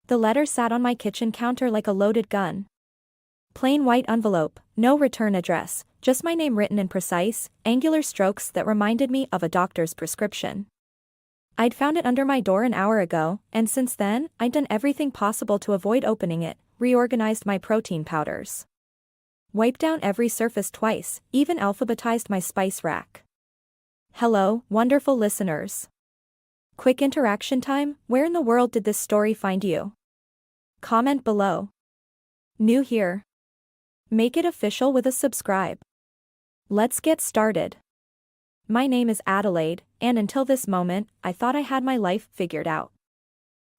The letter sat on my kitchen counter like a loaded gun. Plain white envelope, no return address, just my name written in precise, angular strokes that reminded me of a doctor's prescription. I'd found it under my door an hour ago, and since then, I'd done everything possible to avoid opening it, reorganized my protein powders. Wiped down every surface twice, even alphabetized my spice rack. Hello, wonderful listeners. Quick interaction time, where in the world did this story find you? Comment below. New here? Make it official with a subscribe. Let's get started. My name is Adelaide, and until this moment, I thought I had my life figured out.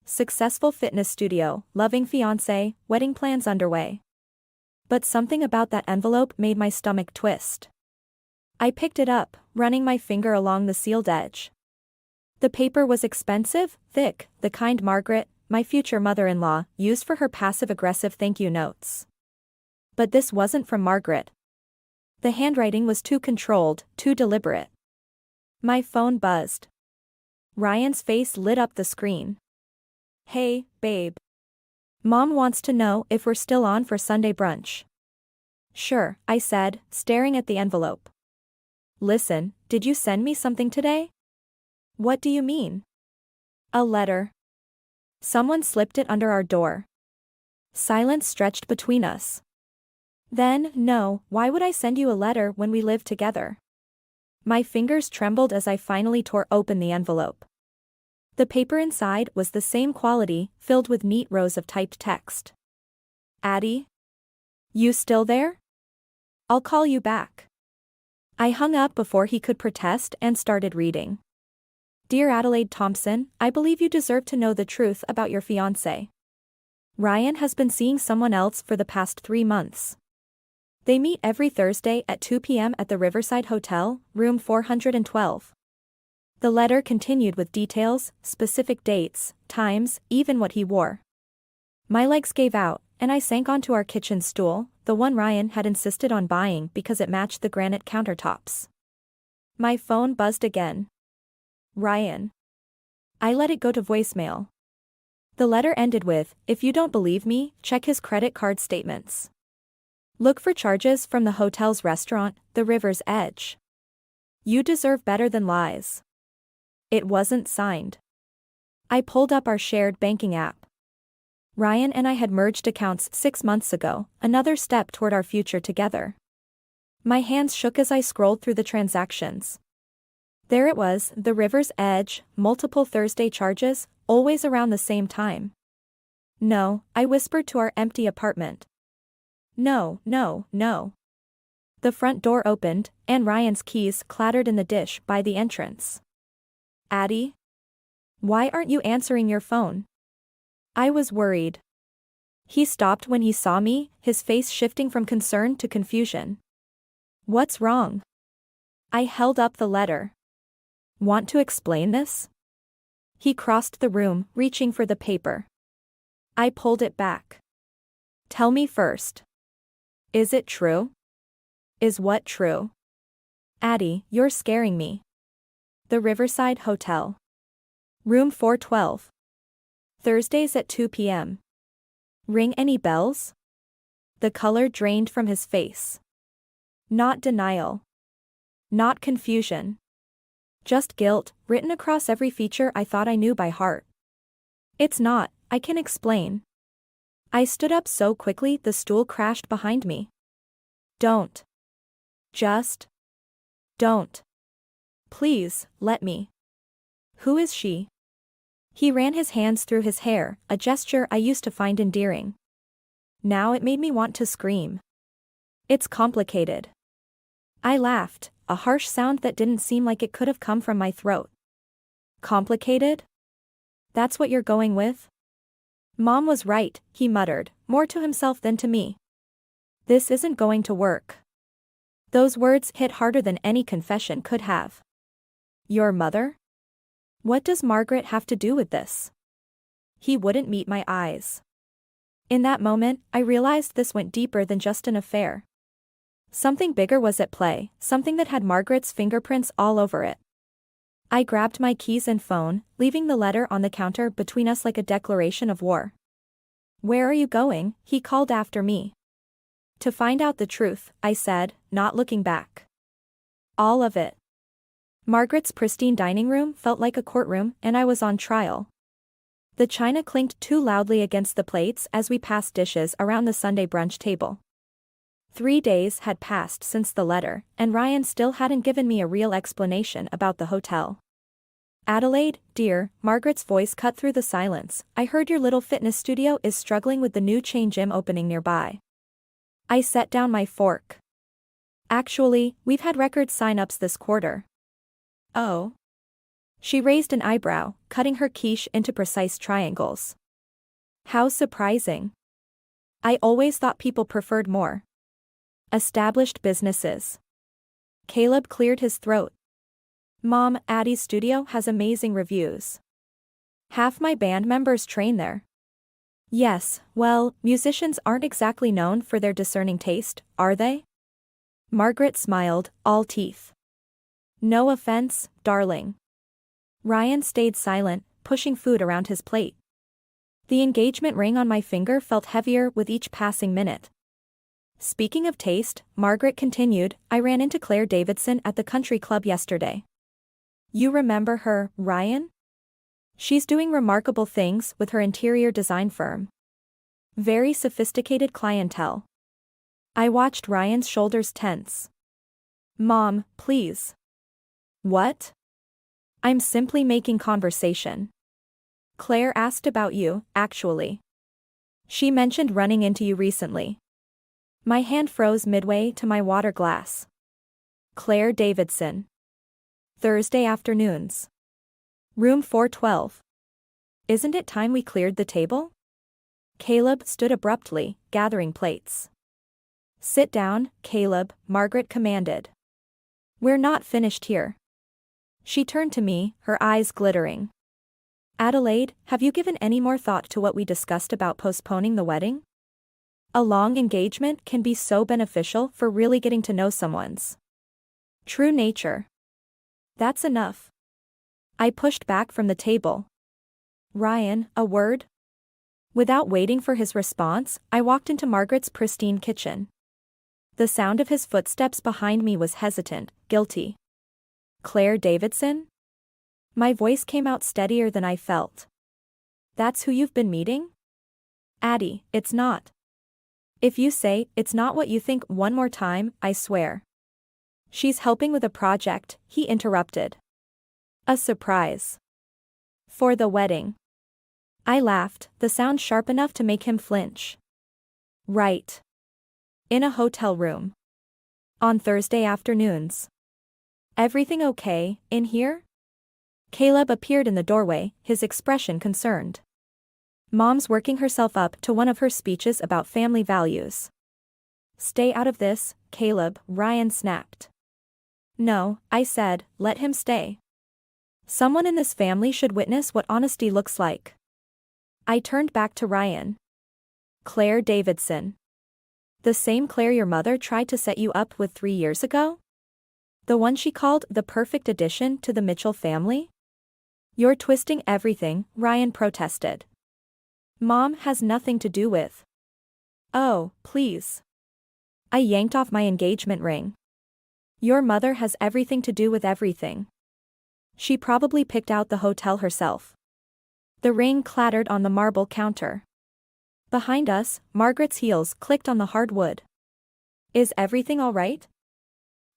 Successful fitness studio, loving fiancé, wedding plans underway. But something about that envelope made my stomach twist. I picked it up, running my finger along the sealed edge. The paper was expensive, thick, the kind Margaret, my future mother-in-law, used for her passive-aggressive thank you notes. But this wasn't from Margaret. The handwriting was too controlled, too deliberate. My phone buzzed. Ryan's face lit up the screen. Hey, babe. Mom wants to know if we're still on for Sunday brunch. Sure, I said, staring at the envelope. Listen, did you send me something today? What do you mean? A letter. Someone slipped it under our door. Silence stretched between us. Then, no, why would I send you a letter when we live together? My fingers trembled as I finally tore open the envelope. The paper inside was the same quality, filled with neat rows of typed text. Addie? You still there? I'll call you back. I hung up before he could protest and started reading. Dear Adelaide Thompson, I believe you deserve to know the truth about your fiancé. Ryan has been seeing someone else for the past 3 months. They meet every Thursday at 2 p.m. at the Riverside Hotel, room 412. The letter continued with details, specific dates, times, even what he wore. My legs gave out, and I sank onto our kitchen stool, the one Ryan had insisted on buying because it matched the granite countertops. My phone buzzed again. Ryan. I let it go to voicemail. The letter ended with, if you don't believe me, check his credit card statements. Look for charges from the hotel's restaurant, the River's Edge. You deserve better than lies. It wasn't signed. I pulled up our shared banking app. Ryan and I had merged accounts 6 months ago, another step toward our future together. My hands shook as I scrolled through the transactions. There it was, the River's Edge, multiple Thursday charges, always around the same time. No, I whispered to our empty apartment. No, no, no. The front door opened, and Ryan's keys clattered in the dish by the entrance. Addie? Why aren't you answering your phone? I was worried. He stopped when he saw me, his face shifting from concern to confusion. What's wrong? I held up the letter. Want to explain this? He crossed the room, reaching for the paper. I pulled it back. Tell me first. Is it true? Is what true? Addie, you're scaring me. The Riverside Hotel. Room 412. Thursdays at 2 p.m. Ring any bells? The color drained from his face. Not denial. Not confusion. Just guilt, written across every feature I thought I knew by heart. It's not, I can explain. I stood up so quickly the stool crashed behind me. Don't. Just. Don't. Please, let me. Who is she? He ran his hands through his hair, a gesture I used to find endearing. Now it made me want to scream. It's complicated. I laughed, a harsh sound that didn't seem like it could have come from my throat. Complicated? That's what you're going with? Mom was right, he muttered, more to himself than to me. This isn't going to work. Those words hit harder than any confession could have. Your mother? What does Margaret have to do with this? He wouldn't meet my eyes. In that moment, I realized this went deeper than just an affair. Something bigger was at play, something that had Margaret's fingerprints all over it. I grabbed my keys and phone, leaving the letter on the counter between us like a declaration of war. Where are you going? He called after me. To find out the truth, I said, not looking back. All of it. Margaret's pristine dining room felt like a courtroom, and I was on trial. The china clinked too loudly against the plates as we passed dishes around the Sunday brunch table. 3 days had passed since the letter, and Ryan still hadn't given me a real explanation about the hotel. Adelaide, dear, Margaret's voice cut through the silence. I heard your little fitness studio is struggling with the new chain gym opening nearby. I set down my fork. Actually, we've had record sign-ups this quarter. Oh. She raised an eyebrow, cutting her quiche into precise triangles. How surprising. I always thought people preferred more established businesses. Caleb cleared his throat. Mom, Addie's studio has amazing reviews. Half my band members train there. Yes, well, musicians aren't exactly known for their discerning taste, are they? Margaret smiled, all teeth. No offense, darling. Ryan stayed silent, pushing food around his plate. The engagement ring on my finger felt heavier with each passing minute. Speaking of taste, Margaret continued, I ran into Claire Davidson at the country club yesterday. You remember her, Ryan? She's doing remarkable things with her interior design firm. Very sophisticated clientele. I watched Ryan's shoulders tense. Mom, please. What? I'm simply making conversation. Claire asked about you, actually. She mentioned running into you recently. My hand froze midway to my water glass. Claire Davidson. Thursday afternoons. Room 412. Isn't it time we cleared the table? Caleb stood abruptly, gathering plates. Sit down, Caleb, Margaret commanded. We're not finished here. She turned to me, her eyes glittering. Adelaide, have you given any more thought to what we discussed about postponing the wedding? A long engagement can be so beneficial for really getting to know someone's true nature. That's enough. I pushed back from the table. Ryan, a word? Without waiting for his response, I walked into Margaret's pristine kitchen. The sound of his footsteps behind me was hesitant, guilty. Claire Davidson? My voice came out steadier than I felt. That's who you've been meeting? Addie, it's not. If you say it's not what you think one more time, I swear. She's helping with a project, he interrupted. A surprise. For the wedding. I laughed, the sound sharp enough to make him flinch. Right. In a hotel room. On Thursday afternoons. Everything okay, in here? Caleb appeared in the doorway, his expression concerned. Mom's working herself up to one of her speeches about family values. Stay out of this, Caleb, Ryan snapped. No, I said, let him stay. Someone in this family should witness what honesty looks like. I turned back to Ryan. Claire Davidson. The same Claire your mother tried to set you up with 3 years ago? The one she called the perfect addition to the Mitchell family? You're twisting everything, Ryan protested. Mom has nothing to do with. Oh, please. I yanked off my engagement ring. Your mother has everything to do with everything. She probably picked out the hotel herself. The ring clattered on the marble counter. Behind us, Margaret's heels clicked on the hard wood. Is everything all right?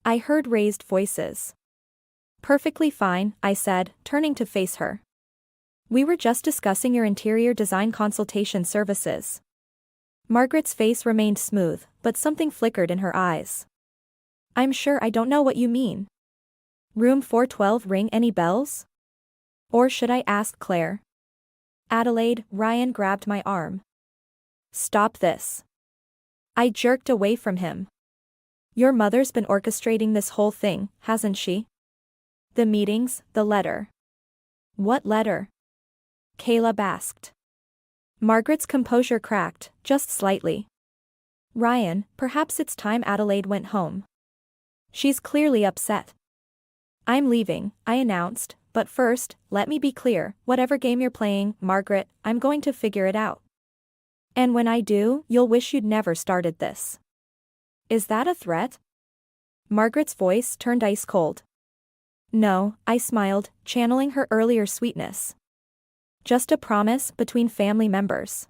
I heard raised voices. Perfectly fine, I said, turning to face her. We were just discussing your interior design consultation services. Margaret's face remained smooth, but something flickered in her eyes. I'm sure I don't know what you mean. Room 412 ring any bells? Or should I ask Claire? Adelaide, Ryan grabbed my arm. Stop this. I jerked away from him. Your mother's been orchestrating this whole thing, hasn't she? The meetings, the letter. What letter? Caleb asked. Margaret's composure cracked, just slightly. Ryan, perhaps it's time Adelaide went home. She's clearly upset. I'm leaving, I announced, but first, let me be clear, whatever game you're playing, Margaret, I'm going to figure it out. And when I do, you'll wish you'd never started this. Is that a threat? Margaret's voice turned ice cold. No, I smiled, channeling her earlier sweetness. Just a promise between family members.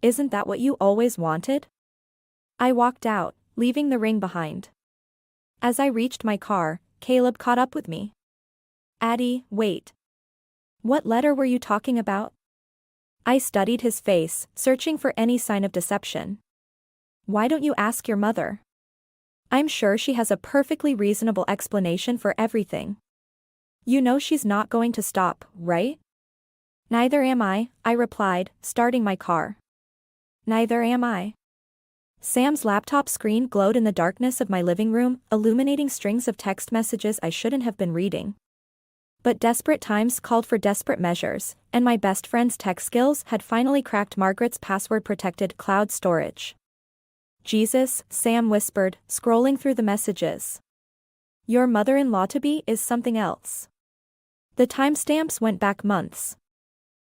Isn't that what you always wanted? I walked out, leaving the ring behind. As I reached my car, Caleb caught up with me. Addie, wait. What letter were you talking about? I studied his face, searching for any sign of deception. Why don't you ask your mother? I'm sure she has a perfectly reasonable explanation for everything. You know she's not going to stop, right? Neither am I replied, starting my car. Neither am I. Sam's laptop screen glowed in the darkness of my living room, illuminating strings of text messages I shouldn't have been reading. But desperate times called for desperate measures, and my best friend's tech skills had finally cracked Margaret's password-protected cloud storage. Jesus, Sam whispered, scrolling through the messages. Your mother-in-law-to-be is something else. The timestamps went back months.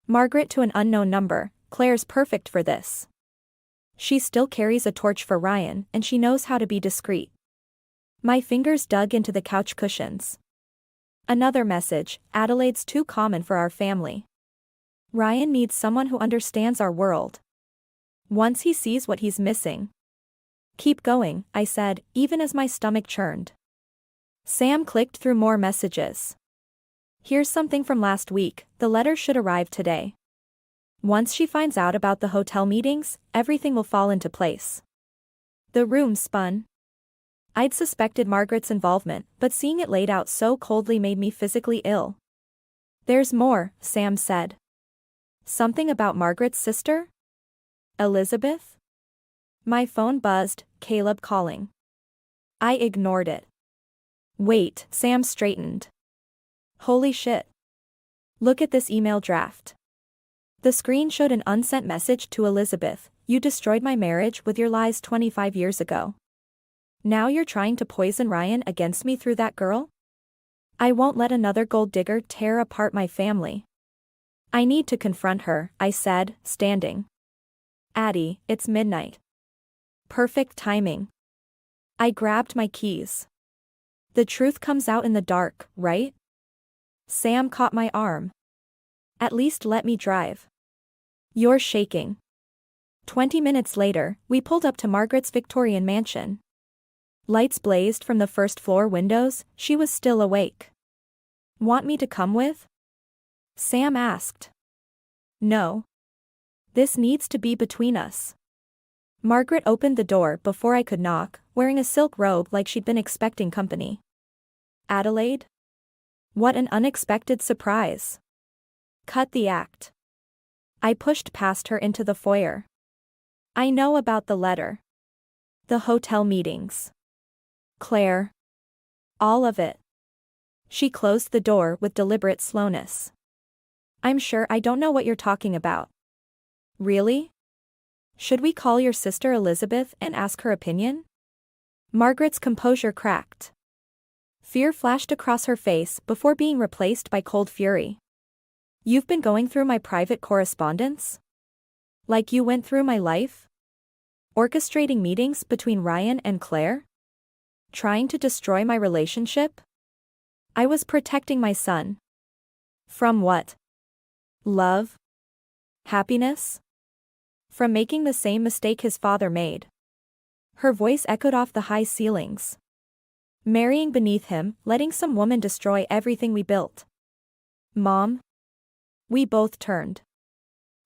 Margaret to an unknown number, Claire's perfect for this. She still carries a torch for Ryan, and she knows how to be discreet. My fingers dug into the couch cushions. Another message, Adelaide's too common for our family. Ryan needs someone who understands our world. Once he sees what he's missing. Keep going, I said, even as my stomach churned. Sam clicked through more messages. Here's something from last week, the letter should arrive today. Once she finds out about the hotel meetings, everything will fall into place. The room spun. I'd suspected Margaret's involvement, but seeing it laid out so coldly made me physically ill. There's more, Sam said. Something about Margaret's sister? Elizabeth? My phone buzzed, Caleb calling. I ignored it. Wait, Sam straightened. Holy shit. Look at this email draft. The screen showed an unsent message to Elizabeth. You destroyed my marriage with your lies 25 years ago. Now you're trying to poison Ryan against me through that girl? I won't let another gold digger tear apart my family. I need to confront her, I said, standing. Addie, it's midnight. Perfect timing. I grabbed my keys. The truth comes out in the dark, right? Sam caught my arm. At least let me drive. You're shaking. 20 minutes later, we pulled up to Margaret's Victorian mansion. Lights blazed from the first-floor windows, she was still awake. Want me to come with? Sam asked. No. This needs to be between us. Margaret opened the door before I could knock, wearing a silk robe like she'd been expecting company. Adelaide? What an unexpected surprise. Cut the act. I pushed past her into the foyer. I know about the letter. The hotel meetings. Claire. All of it. She closed the door with deliberate slowness. I'm sure I don't know what you're talking about. Really? Should we call your sister Elizabeth and ask her opinion? Margaret's composure cracked. Fear flashed across her face before being replaced by cold fury. You've been going through my private correspondence? Like you went through my life? Orchestrating meetings between Ryan and Claire? Trying to destroy my relationship? I was protecting my son. From what? Love? Happiness? From making the same mistake his father made. Her voice echoed off the high ceilings. Marrying beneath him, letting some woman destroy everything we built. Mom? We both turned.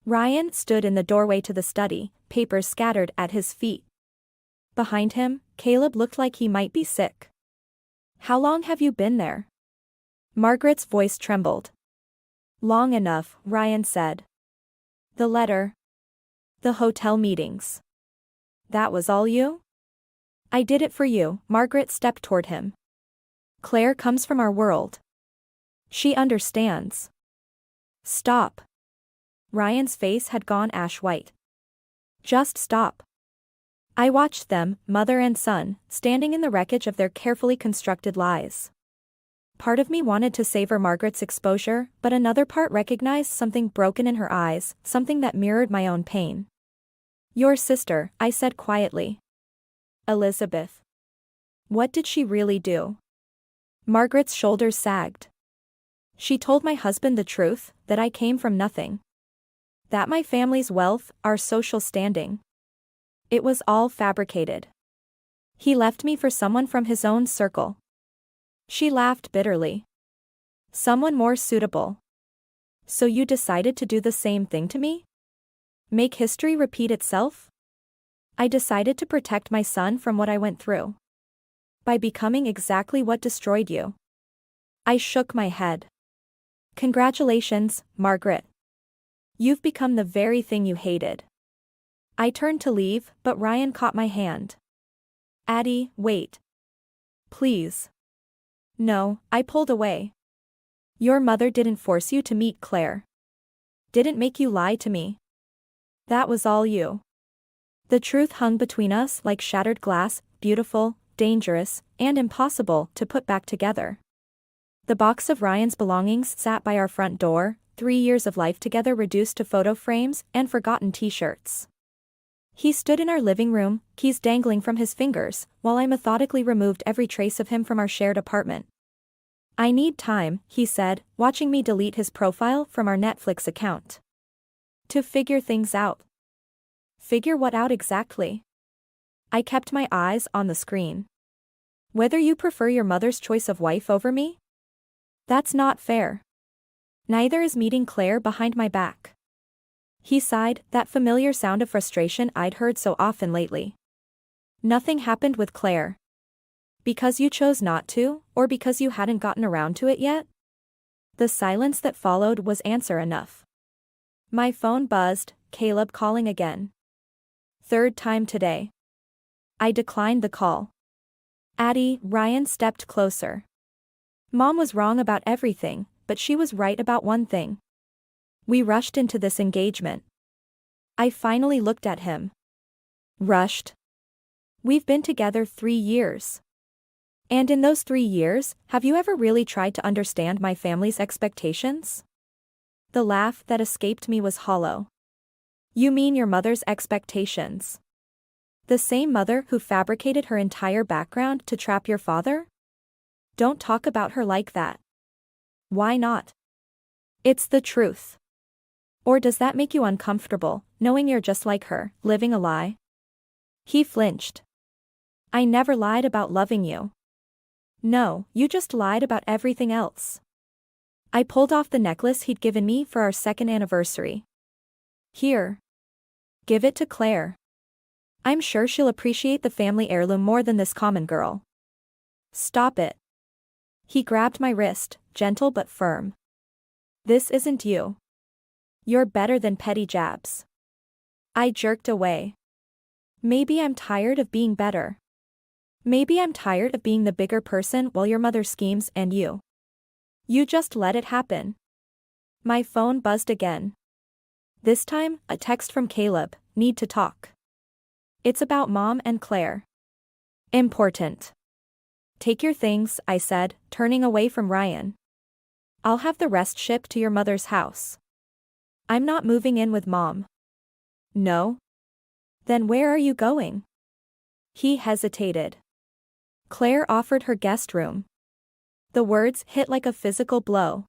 Ryan stood in the doorway to the study, papers scattered at his feet. Behind him, Caleb looked like he might be sick. How long have you been there? Margaret's voice trembled. Long enough, Ryan said. The letter. The hotel meetings. That was all you? I did it for you. Margaret stepped toward him. Claire comes from our world. She understands. Stop. Ryan's face had gone ash white. Just stop. I watched them, mother and son, standing in the wreckage of their carefully constructed lies. Part of me wanted to savor Margaret's exposure, but another part recognized something broken in her eyes, something that mirrored my own pain. Your sister, I said quietly. Elizabeth. What did she really do? Margaret's shoulders sagged. She told my husband the truth, that I came from nothing. That my family's wealth, our social standing. It was all fabricated. He left me for someone from his own circle. She laughed bitterly. Someone more suitable. So you decided to do the same thing to me? Make history repeat itself? I decided to protect my son from what I went through. By becoming exactly what destroyed you. I shook my head. Congratulations, Margaret. You've become the very thing you hated. I turned to leave, but Ryan caught my hand. Addie, wait. Please. No, I pulled away. Your mother didn't force you to meet Claire. Didn't make you lie to me. That was all you. The truth hung between us like shattered glass, beautiful, dangerous, and impossible to put back together. The box of Ryan's belongings sat by our front door, 3 years of life together reduced to photo frames and forgotten t-shirts. He stood in our living room, keys dangling from his fingers, while I methodically removed every trace of him from our shared apartment. I need time, he said, watching me delete his profile from our Netflix account. To figure things out. Figure what out exactly? I kept my eyes on the screen. Whether you prefer your mother's choice of wife over me? That's not fair. Neither is meeting Claire behind my back. He sighed, that familiar sound of frustration I'd heard so often lately. Nothing happened with Claire. Because you chose not to, or because you hadn't gotten around to it yet? The silence that followed was answer enough. My phone buzzed, Caleb calling again. Third time today. I declined the call. Addie, Ryan stepped closer. Mom was wrong about everything, but she was right about one thing. We rushed into this engagement. I finally looked at him. Rushed? We've been together 3 years. And in those 3 years, have you ever really tried to understand my family's expectations? The laugh that escaped me was hollow. You mean your mother's expectations? The same mother who fabricated her entire background to trap your father? Don't talk about her like that. Why not? It's the truth. Or does that make you uncomfortable, knowing you're just like her, living a lie? He flinched. I never lied about loving you. No, you just lied about everything else. I pulled off the necklace he'd given me for our 2nd anniversary. Here. Give it to Claire. I'm sure she'll appreciate the family heirloom more than this common girl. Stop it. He grabbed my wrist, gentle but firm. This isn't you. You're better than petty jabs. I jerked away. Maybe I'm tired of being better. Maybe I'm tired of being the bigger person while your mother schemes and you. You just let it happen. My phone buzzed again. This time, a text from Caleb, need to talk. It's about Mom and Claire. Important. Take your things, I said, turning away from Ryan. I'll have the rest shipped to your mother's house. I'm not moving in with Mom. No? Then where are you going? He hesitated. Claire offered her guest room. The words hit like a physical blow.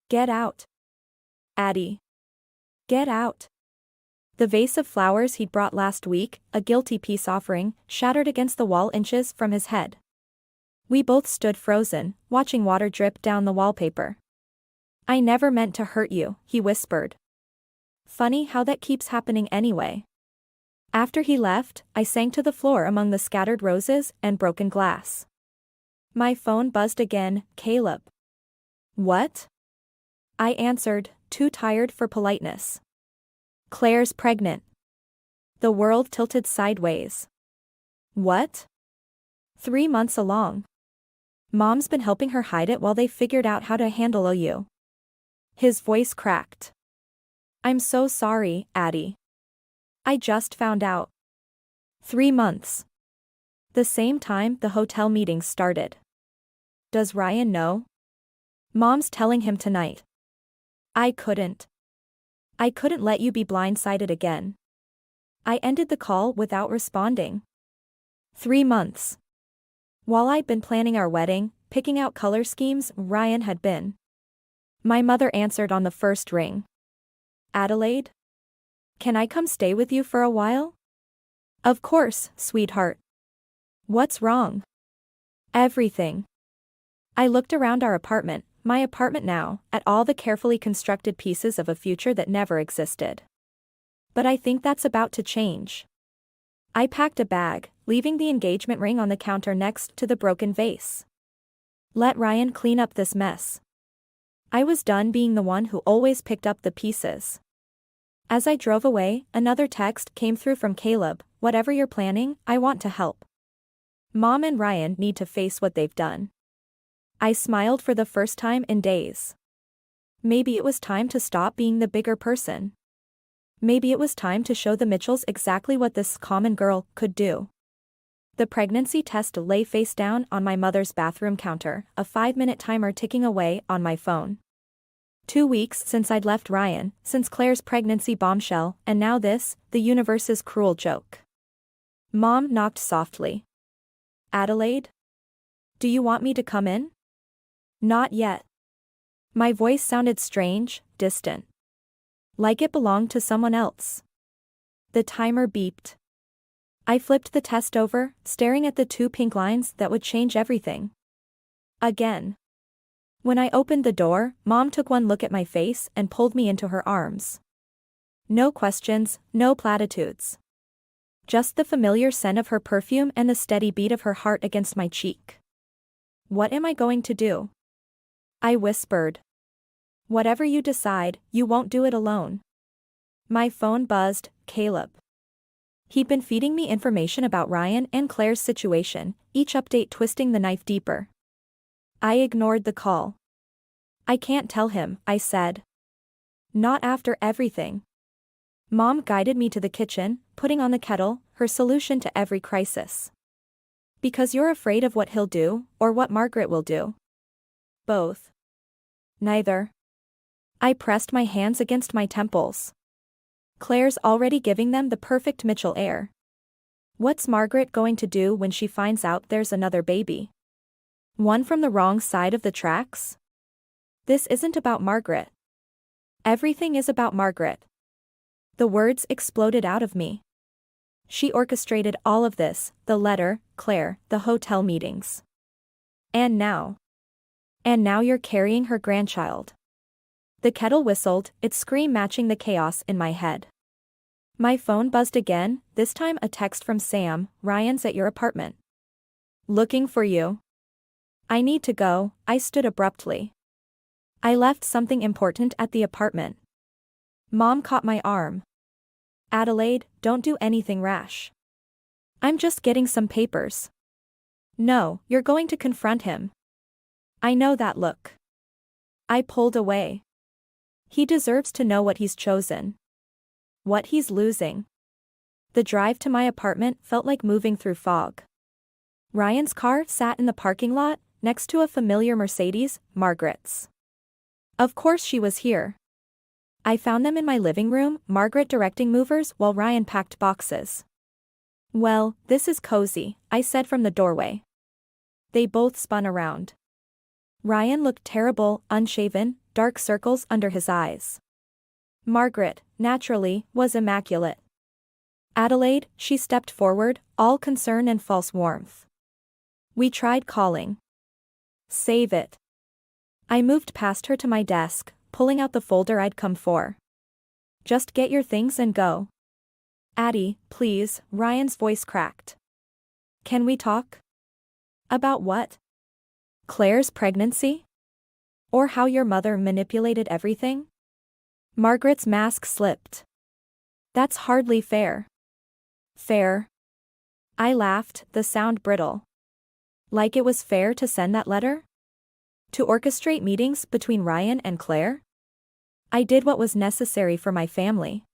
Get out. Addie. Get out. The vase of flowers he'd brought last week, a guilty peace offering, shattered against the wall inches from his head. We both stood frozen, watching water drip down the wallpaper. I never meant to hurt you, he whispered. Funny how that keeps happening anyway. After he left, I sank to the floor among the scattered roses and broken glass. My phone buzzed again, Caleb. What? I answered, too tired for politeness. Claire's pregnant. The world tilted sideways. What? 3 months along. Mom's been helping her hide it while they figured out how to handle OU. His voice cracked. I'm so sorry, Addie. I just found out. 3 months. The same time the hotel meeting started. Does Ryan know? Mom's telling him tonight. I couldn't let you be blindsided again. I ended the call without responding. 3 months. While I'd been planning our wedding, picking out color schemes, Ryan had been. My mother answered on the first ring. Adelaide? Can I come stay with you for a while? Of course, sweetheart. What's wrong? Everything. I looked around our apartment, my apartment now, at all the carefully constructed pieces of a future that never existed. But I think that's about to change. I packed a bag, leaving the engagement ring on the counter next to the broken vase. Let Ryan clean up this mess. I was done being the one who always picked up the pieces. As I drove away, another text came through from Caleb. Whatever you're planning, I want to help. Mom and Ryan need to face what they've done. I smiled for the first time in days. Maybe it was time to stop being the bigger person. Maybe it was time to show the Mitchells exactly what this common girl could do. The pregnancy test lay face down on my mother's bathroom counter, a 5-minute timer ticking away on my phone. 2 weeks since I'd left Ryan, since Claire's pregnancy bombshell, and now this, the universe's cruel joke. Mom knocked softly. Adelaide? Do you want me to come in? Not yet. My voice sounded strange, distant. Like it belonged to someone else. The timer beeped. I flipped the test over, staring at the 2 pink lines that would change everything. Again. When I opened the door, Mom took one look at my face and pulled me into her arms. No questions, no platitudes. Just the familiar scent of her perfume and the steady beat of her heart against my cheek. What am I going to do? I whispered. Whatever you decide, you won't do it alone. My phone buzzed. Caleb. He'd been feeding me information about Ryan and Claire's situation, each update twisting the knife deeper. I ignored the call. I can't tell him, I said. Not after everything. Mom guided me to the kitchen, putting on the kettle, her solution to every crisis. Because you're afraid of what he'll do, or what Margaret will do. Both. Neither. I pressed my hands against my temples. Claire's already giving them the perfect Mitchell air. What's Margaret going to do when she finds out there's another baby? One from the wrong side of the tracks? This isn't about Margaret. Everything is about Margaret. The words exploded out of me. She orchestrated all of this, the letter, Claire, the hotel meetings. And now you're carrying her grandchild. The kettle whistled, its scream matching the chaos in my head. My phone buzzed again, this time a text from Sam. Ryan's at your apartment. Looking for you. I need to go, I stood abruptly. I left something important at the apartment. Mom caught my arm. Adelaide, don't do anything rash. I'm just getting some papers. No, you're going to confront him. I know that look. I pulled away. He deserves to know what he's chosen. What he's losing. The drive to my apartment felt like moving through fog. Ryan's car sat in the parking lot, next to a familiar Mercedes, Margaret's. Of course she was here. I found them in my living room, Margaret directing movers while Ryan packed boxes. Well, this is cozy, I said from the doorway. They both spun around. Ryan looked terrible, unshaven, dark circles under his eyes. Margaret, naturally, was immaculate. Adelaide, she stepped forward, all concern and false warmth. We tried calling. Save it. I moved past her to my desk, pulling out the folder I'd come for. Just get your things and go. Addie, please, Ryan's voice cracked. Can we talk? About what? Claire's pregnancy? Or how your mother manipulated everything? Margaret's mask slipped. That's hardly fair. Fair? I laughed, the sound brittle. Like it was fair to send that letter? To orchestrate meetings between Ryan and Claire? I did what was necessary for my family.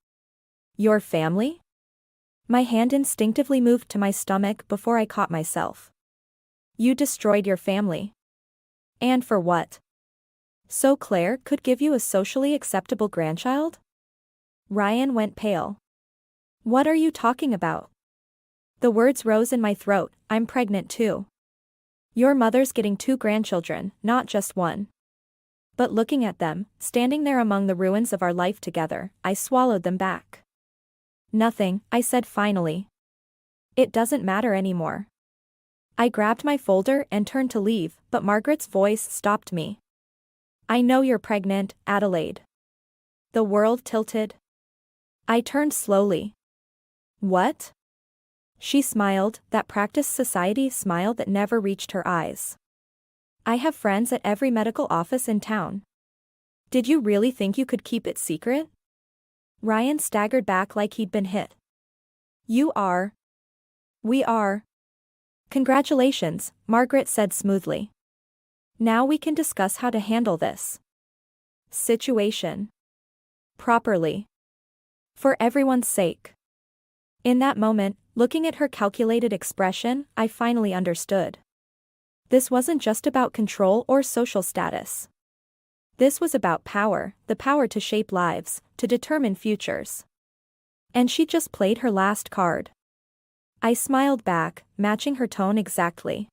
Your family? My hand instinctively moved to my stomach before I caught myself. You destroyed your family. And for what? So Claire could give you a socially acceptable grandchild? Ryan went pale. What are you talking about? The words rose in my throat. I'm pregnant too. Your mother's getting 2 grandchildren, not just one. But looking at them, standing there among the ruins of our life together, I swallowed them back. Nothing, I said finally. It doesn't matter anymore. I grabbed my folder and turned to leave, but Margaret's voice stopped me. I know you're pregnant, Adelaide. The world tilted. I turned slowly. What? She smiled, that practiced society smile that never reached her eyes. I have friends at every medical office in town. Did you really think you could keep it secret? Ryan staggered back like he'd been hit. You are. We are. Congratulations, Margaret said smoothly. Now we can discuss how to handle this situation properly. For everyone's sake. In that moment, looking at her calculated expression, I finally understood. This wasn't just about control or social status. This was about power, the power to shape lives, to determine futures. And she just played her last card. I smiled back, matching her tone exactly.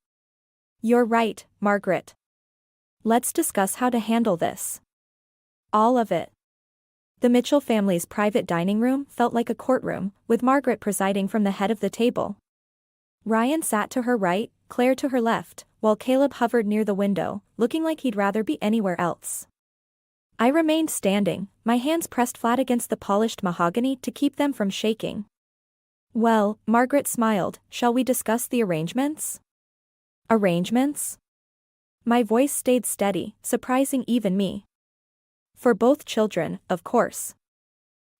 You're right, Margaret. Let's discuss how to handle this. All of it. The Mitchell family's private dining room felt like a courtroom, with Margaret presiding from the head of the table. Ryan sat to her right, Claire to her left, while Caleb hovered near the window, looking like he'd rather be anywhere else. I remained standing, my hands pressed flat against the polished mahogany to keep them from shaking. Well, Margaret smiled, shall we discuss the arrangements? Arrangements? My voice stayed steady, surprising even me. For both children, of course.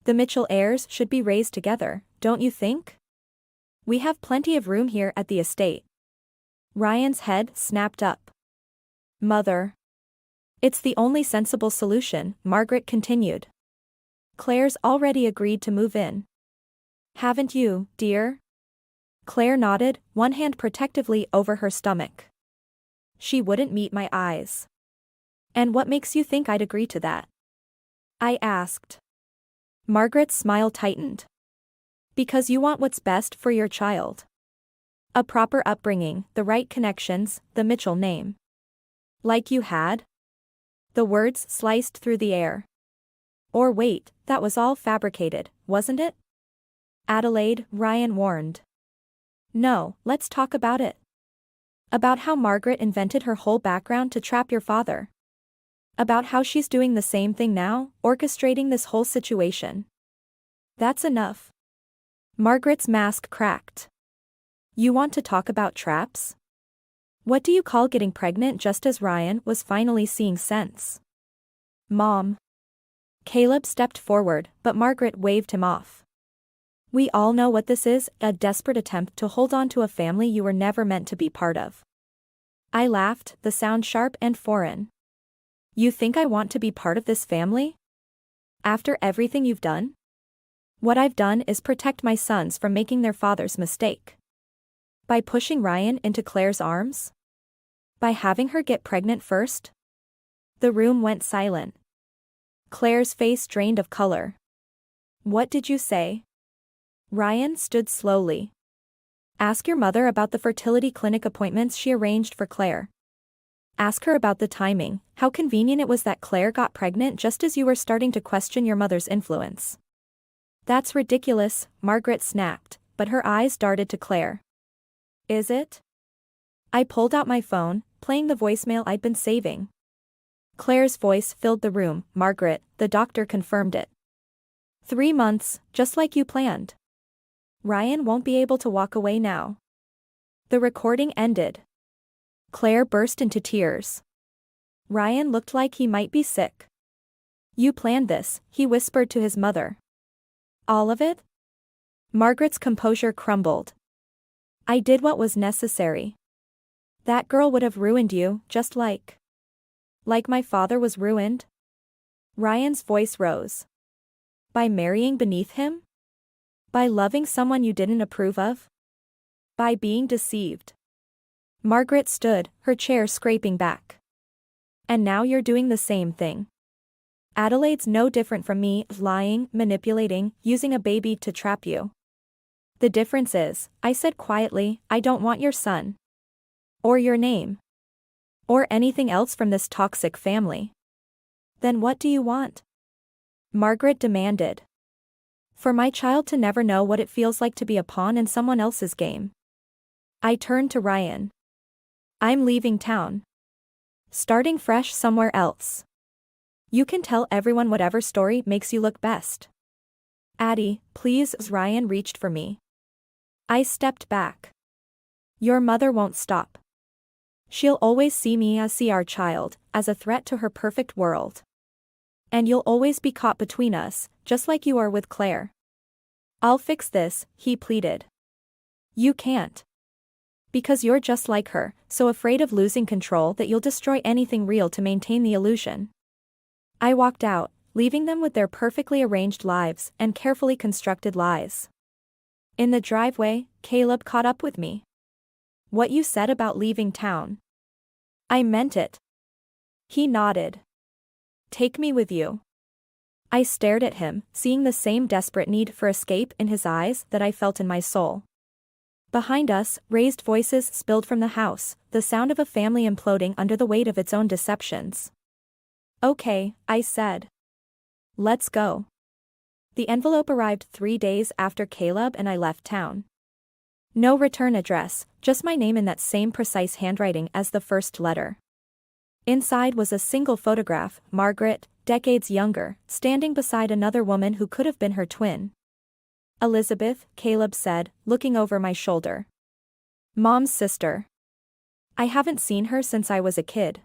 The Mitchell heirs should be raised together, don't you think? We have plenty of room here at the estate. Ryan's head snapped up. Mother. It's the only sensible solution, Margaret continued. Claire's already agreed to move in. Haven't you, dear? Claire nodded, one hand protectively over her stomach. She wouldn't meet my eyes. And what makes you think I'd agree to that? I asked. Margaret's smile tightened. Because you want what's best for your child. A proper upbringing, the right connections, the Mitchell name. Like you had? The words sliced through the air. Or wait, that was all fabricated, wasn't it? Adelaide, Ryan warned. No, let's talk about it. About how Margaret invented her whole background to trap your father. About how she's doing the same thing now, orchestrating this whole situation. That's enough. Margaret's mask cracked. You want to talk about traps? What do you call getting pregnant just as Ryan was finally seeing sense? Mom. Caleb stepped forward, but Margaret waved him off. We all know what this is, a desperate attempt to hold on to a family you were never meant to be part of. I laughed, the sound sharp and foreign. You think I want to be part of this family? After everything you've done? What I've done is protect my sons from making their father's mistake. By pushing Ryan into Claire's arms? By having her get pregnant first? The room went silent. Claire's face drained of color. What did you say? Ryan stood slowly. Ask your mother about the fertility clinic appointments she arranged for Claire. Ask her about the timing, how convenient it was that Claire got pregnant just as you were starting to question your mother's influence. That's ridiculous, Margaret snapped, but her eyes darted to Claire. Is it? I pulled out my phone, playing the voicemail I'd been saving. Claire's voice filled the room. Margaret, the doctor confirmed it. 3 months, just like you planned. Ryan won't be able to walk away now. The recording ended. Claire burst into tears. Ryan looked like he might be sick. You planned this, he whispered to his mother. All of it? Margaret's composure crumbled. I did what was necessary. That girl would have ruined you, just like my father was ruined? Ryan's voice rose. By marrying beneath him? By loving someone you didn't approve of? By being deceived? Margaret stood, her chair scraping back. And now you're doing the same thing. Adelaide's no different from me, lying, manipulating, using a baby to trap you. The difference is, I said quietly, I don't want your son. Or your name. Or anything else from this toxic family. Then what do you want? Margaret demanded. For my child to never know what it feels like to be a pawn in someone else's game. I turned to Ryan. I'm leaving town. Starting fresh somewhere else. You can tell everyone whatever story makes you look best. Addie, please, as Ryan reached for me. I stepped back. Your mother won't stop. She'll always see me as our child, as a threat to her perfect world. And you'll always be caught between us, just like you are with Claire. I'll fix this, he pleaded. You can't. Because you're just like her, so afraid of losing control that you'll destroy anything real to maintain the illusion. I walked out, leaving them with their perfectly arranged lives and carefully constructed lies. In the driveway, Caleb caught up with me. What you said about leaving town. I meant it. He nodded. Take me with you. I stared at him, seeing the same desperate need for escape in his eyes that I felt in my soul. Behind us, raised voices spilled from the house, the sound of a family imploding under the weight of its own deceptions. Okay, I said. Let's go. The envelope arrived 3 days after Caleb and I left town. No return address, just my name in that same precise handwriting as the first letter. Inside was a single photograph, Margaret, decades younger, standing beside another woman who could have been her twin. Elizabeth, Caleb said, looking over my shoulder. Mom's sister. I haven't seen her since I was a kid.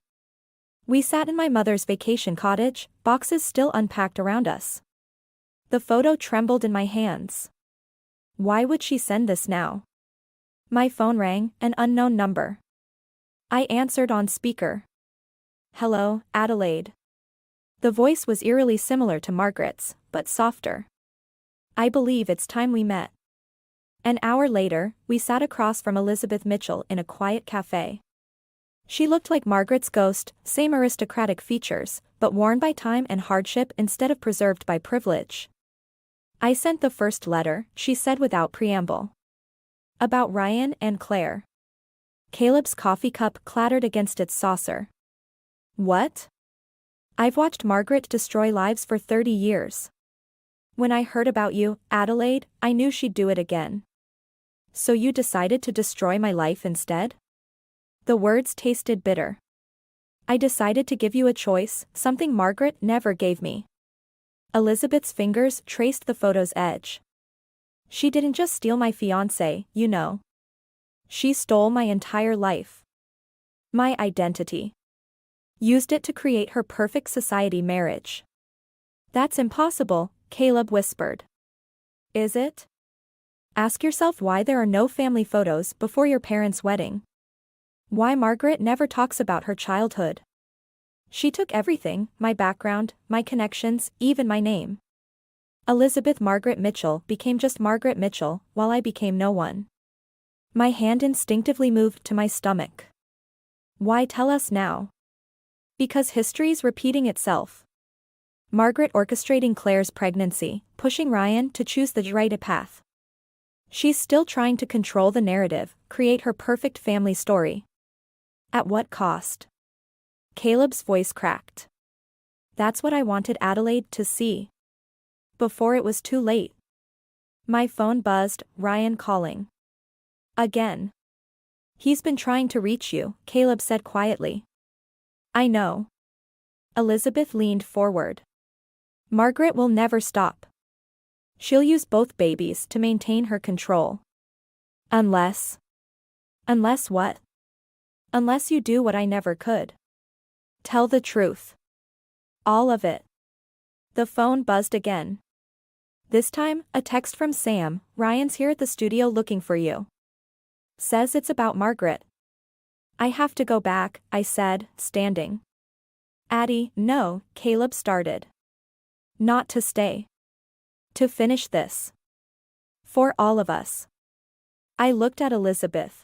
We sat in my mother's vacation cottage, boxes still unpacked around us. The photo trembled in my hands. Why would she send this now? My phone rang, an unknown number. I answered on speaker. Hello, Adelaide. The voice was eerily similar to Margaret's, but softer. I believe it's time we met. An hour later, we sat across from Elizabeth Mitchell in a quiet cafe. She looked like Margaret's ghost, same aristocratic features, but worn by time and hardship instead of preserved by privilege. I sent the first letter, she said without preamble. About Ryan and Claire. Caleb's coffee cup clattered against its saucer. What? I've watched Margaret destroy lives for 30 years. When I heard about you, Adelaide, I knew she'd do it again. So you decided to destroy my life instead? The words tasted bitter. I decided to give you a choice, something Margaret never gave me. Elizabeth's fingers traced the photo's edge. She didn't just steal my fiancé, you know. She stole my entire life. My identity. Used it to create her perfect society marriage. That's impossible, Caleb whispered. Is it? Ask yourself why there are no family photos before your parents' wedding. Why Margaret never talks about her childhood. She took everything, my background, my connections, even my name. Elizabeth Margaret Mitchell became just Margaret Mitchell, while I became no one. My hand instinctively moved to my stomach. Why tell us now? Because history's repeating itself. Margaret orchestrating Claire's pregnancy, pushing Ryan to choose the right path. She's still trying to control the narrative, create her perfect family story. At what cost? Caleb's voice cracked. That's what I wanted Adelaide to see. Before it was too late. My phone buzzed, Ryan calling. Again. He's been trying to reach you, Caleb said quietly. I know. Elizabeth leaned forward. Margaret will never stop. She'll use both babies to maintain her control. Unless. Unless what? Unless you do what I never could. Tell the truth. All of it. The phone buzzed again. This time, a text from Sam, Ryan's here at the studio looking for you. Says it's about Margaret. I have to go back, I said, standing. Addie, no, Caleb started. Not to stay. To finish this. For all of us. I looked at Elizabeth.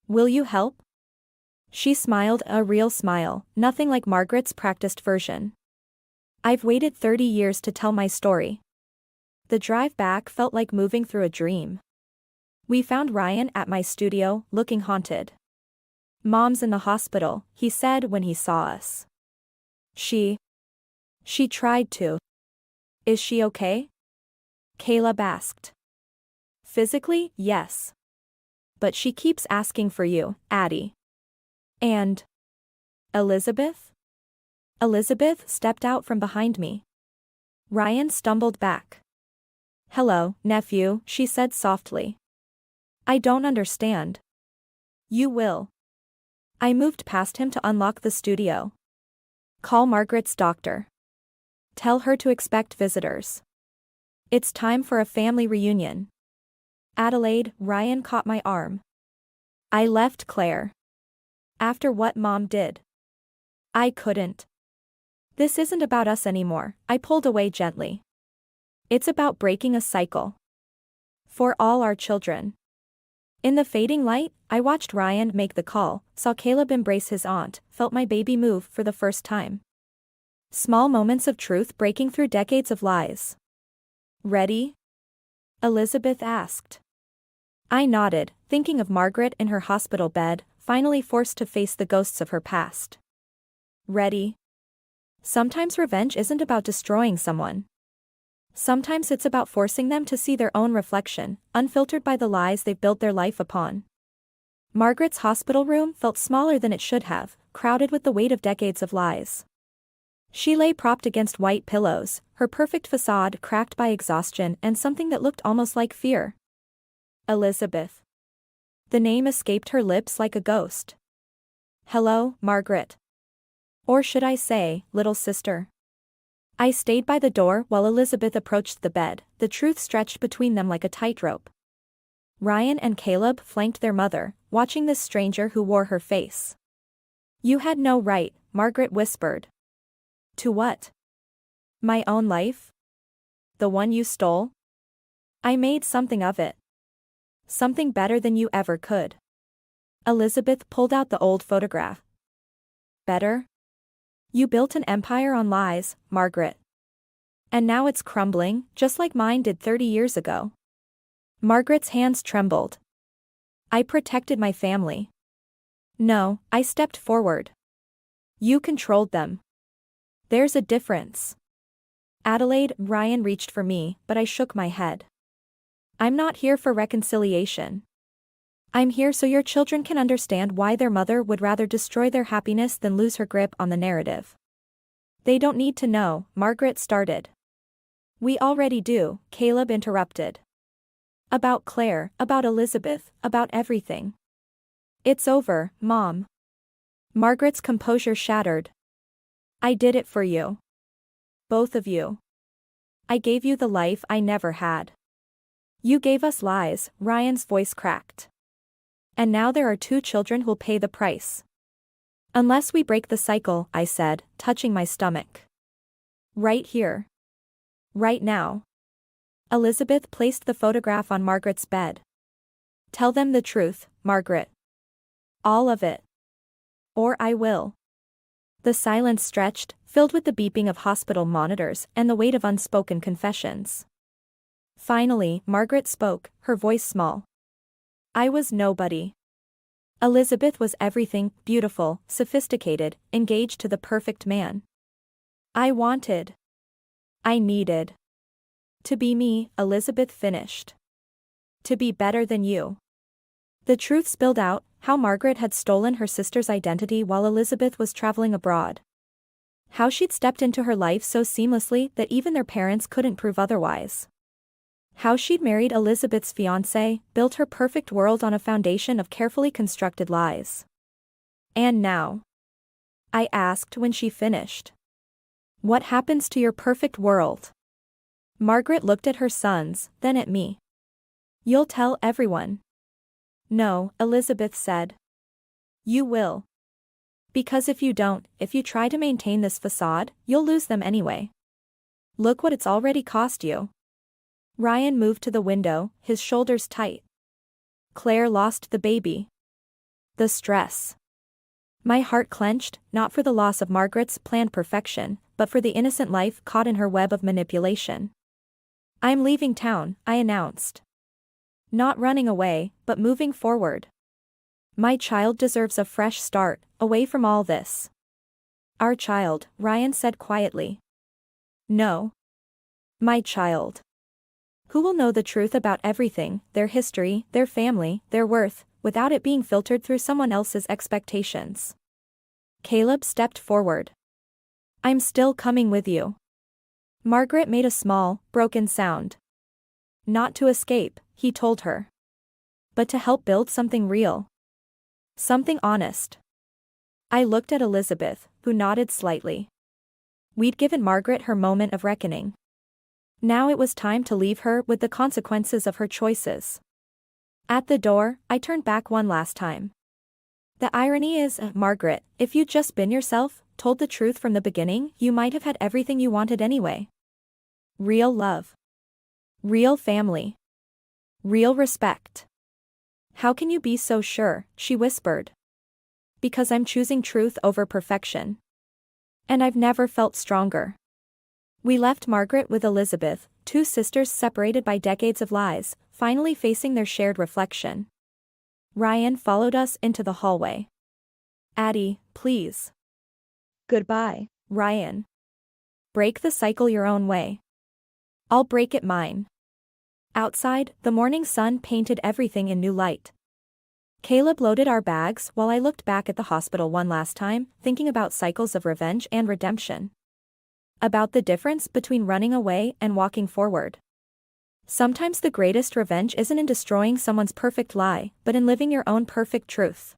Will you help? She smiled, a real smile, nothing like Margaret's practiced version. I've waited 30 years to tell my story. The drive back felt like moving through a dream. We found Ryan at my studio, looking haunted. "Mom's in the hospital," he said when he saw us. She tried to. "Is she okay?" Caleb asked. "Physically, yes. But she keeps asking for you, Addie." "And Elizabeth?" Elizabeth stepped out from behind me. Ryan stumbled back. "Hello, nephew," she said softly. "I don't understand." "You will." I moved past him to unlock the studio. "Call Margaret's doctor. Tell her to expect visitors. It's time for a family reunion." "Adelaide," Ryan caught my arm. "I left Claire. After what Mom did. I couldn't. This isn't about us anymore," I pulled away gently. "It's about breaking a cycle. For all our children." In the fading light, I watched Ryan make the call, saw Caleb embrace his aunt, felt my baby move for the first time. Small moments of truth breaking through decades of lies. "Ready?" Elizabeth asked. I nodded, thinking of Margaret in her hospital bed, finally forced to face the ghosts of her past. "Ready?" Sometimes revenge isn't about destroying someone. Sometimes it's about forcing them to see their own reflection, unfiltered by the lies they've built their life upon. Margaret's hospital room felt smaller than it should have, crowded with the weight of decades of lies. She lay propped against white pillows, her perfect facade cracked by exhaustion and something that looked almost like fear. Elizabeth. The name escaped her lips like a ghost. "Hello, Margaret. Or should I say, little sister?" I stayed by the door while Elizabeth approached the bed, the truth stretched between them like a tightrope. Ryan and Caleb flanked their mother, watching this stranger who wore her face. "You had no right," Margaret whispered. "To what?" "My own life? The one you stole? I made something of it. Something better than you ever could." Elizabeth pulled out the old photograph. "Better? You built an empire on lies, Margaret. And now it's crumbling, just like mine did 30 years ago." Margaret's hands trembled. "I protected my family." "No," I stepped forward. "You controlled them. There's a difference." "Adelaide," Ryan reached for me, but I shook my head. "I'm not here for reconciliation. I'm here so your children can understand why their mother would rather destroy their happiness than lose her grip on the narrative." "They don't need to know," Margaret started. "We already do," Caleb interrupted. "About Claire, about Elizabeth, about everything." "It's over, Mom." Margaret's composure shattered. "I did it for you. Both of you. I gave you the life I never had. You gave us lies," Ryan's voice cracked. "And now there are 2 children who'll pay the price. Unless we break the cycle," I said, touching my stomach. "Right here. Right now." Elizabeth placed the photograph on Margaret's bed. "Tell them the truth, Margaret. All of it. Or I will." The silence stretched, filled with the beeping of hospital monitors and the weight of unspoken confessions. Finally, Margaret spoke, her voice small. "I was nobody. Elizabeth was everything, beautiful, sophisticated, engaged to the perfect man. I needed. To be me," Elizabeth finished. "To be better than you." The truth spilled out, how Margaret had stolen her sister's identity while Elizabeth was traveling abroad. How she'd stepped into her life so seamlessly that even their parents couldn't prove otherwise. How she'd married Elizabeth's fiancé, built her perfect world on a foundation of carefully constructed lies. "And now?" I asked when she finished. "What happens to your perfect world?" Margaret looked at her sons, then at me. "You'll tell everyone." "No," Elizabeth said. "You will. Because if you don't, if you try to maintain this facade, you'll lose them anyway. Look what it's already cost you." Ryan moved to the window, his shoulders tight. "Claire lost the baby. The stress." My heart clenched, not for the loss of Margaret's planned perfection, but for the innocent life caught in her web of manipulation. "I'm leaving town," I announced. Not running away, but moving forward. My child deserves a fresh start, away from all this. Our child, Ryan said quietly. No. My child. Who will know the truth about everything, their history, their family, their worth, without it being filtered through someone else's expectations. Caleb stepped forward. I'm still coming with you. Margaret made a small, broken sound. Not to escape, he told her. But to help build something real. Something honest. I looked at Elizabeth, who nodded slightly. We'd given Margaret her moment of reckoning. Now it was time to leave her with the consequences of her choices. At the door, I turned back one last time. The irony is, Margaret, if you'd just been yourself, told the truth from the beginning, you might have had everything you wanted anyway. Real love. Real family. Real respect. How can you be so sure, she whispered. Because I'm choosing truth over perfection. And I've never felt stronger. We left Margaret with Elizabeth, two sisters separated by decades of lies, finally facing their shared reflection. Ryan followed us into the hallway. Addie, please. Goodbye, Ryan. Break the cycle your own way. I'll break it mine. Outside, the morning sun painted everything in new light. Caleb loaded our bags while I looked back at the hospital one last time, thinking about cycles of revenge and redemption. About the difference between running away and walking forward. Sometimes the greatest revenge isn't in destroying someone's perfect lie, but in living your own perfect truth.